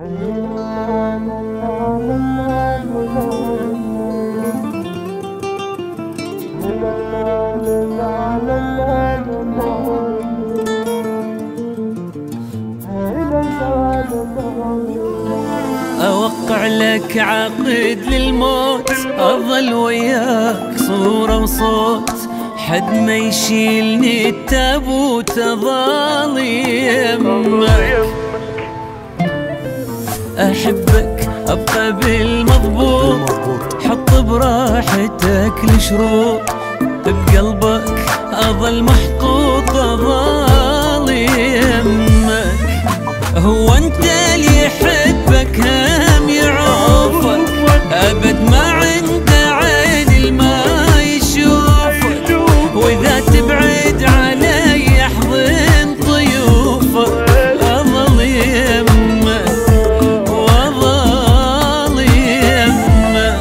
أوقع لك عقد للموت، أظل وياك صورة وصوت، حد ما يشيلني التابوت أظل يمك. أحبك أبقى بالمضبوط، حط براحتك الشروط، بقلبك أظل محطوط أظل يمك. هو أنت اللي يحبك هم يعوفك، أبد ما عنده عين ما يشوفك، وإذا تبعد علي يحضن ضيوفك أظل يمك وأظل يمك.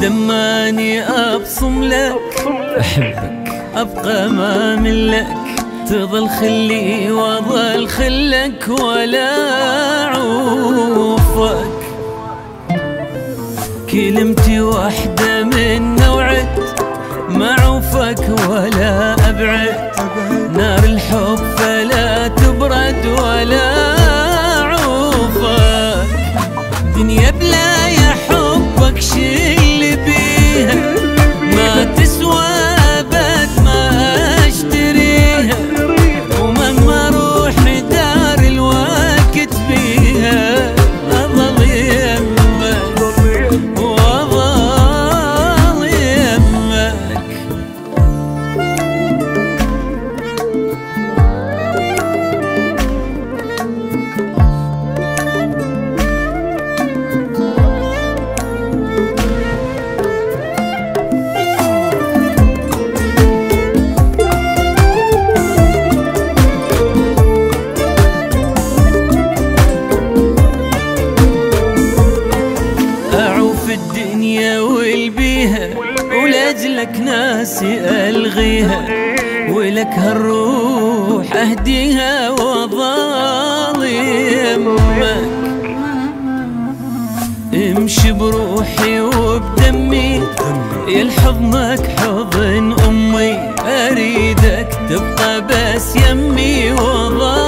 دماني أبصم لك، أحبك أبقى ما ملك، تظل خلي وأظل خلك ولا أعوفك. كلمتي واحدة من نوعد، ما أعوفك ولا أبعد، نار الحب فلا تبرد ولا أعوفك. دنيا بلا يا حبك شيل بيها، ما تسوى أبد ما أشتريها، ومهما أروح دار الوقت بيها أظل يمك وأظل يمك. الدنيا والبيها، ولأجلك ناسي ألغيها، ولك هالروح أهديها وأظل يمك. امشي بروحي وبدمي، يا لحضنك حضن أمي، أريدك تبقى بس يمي وأظل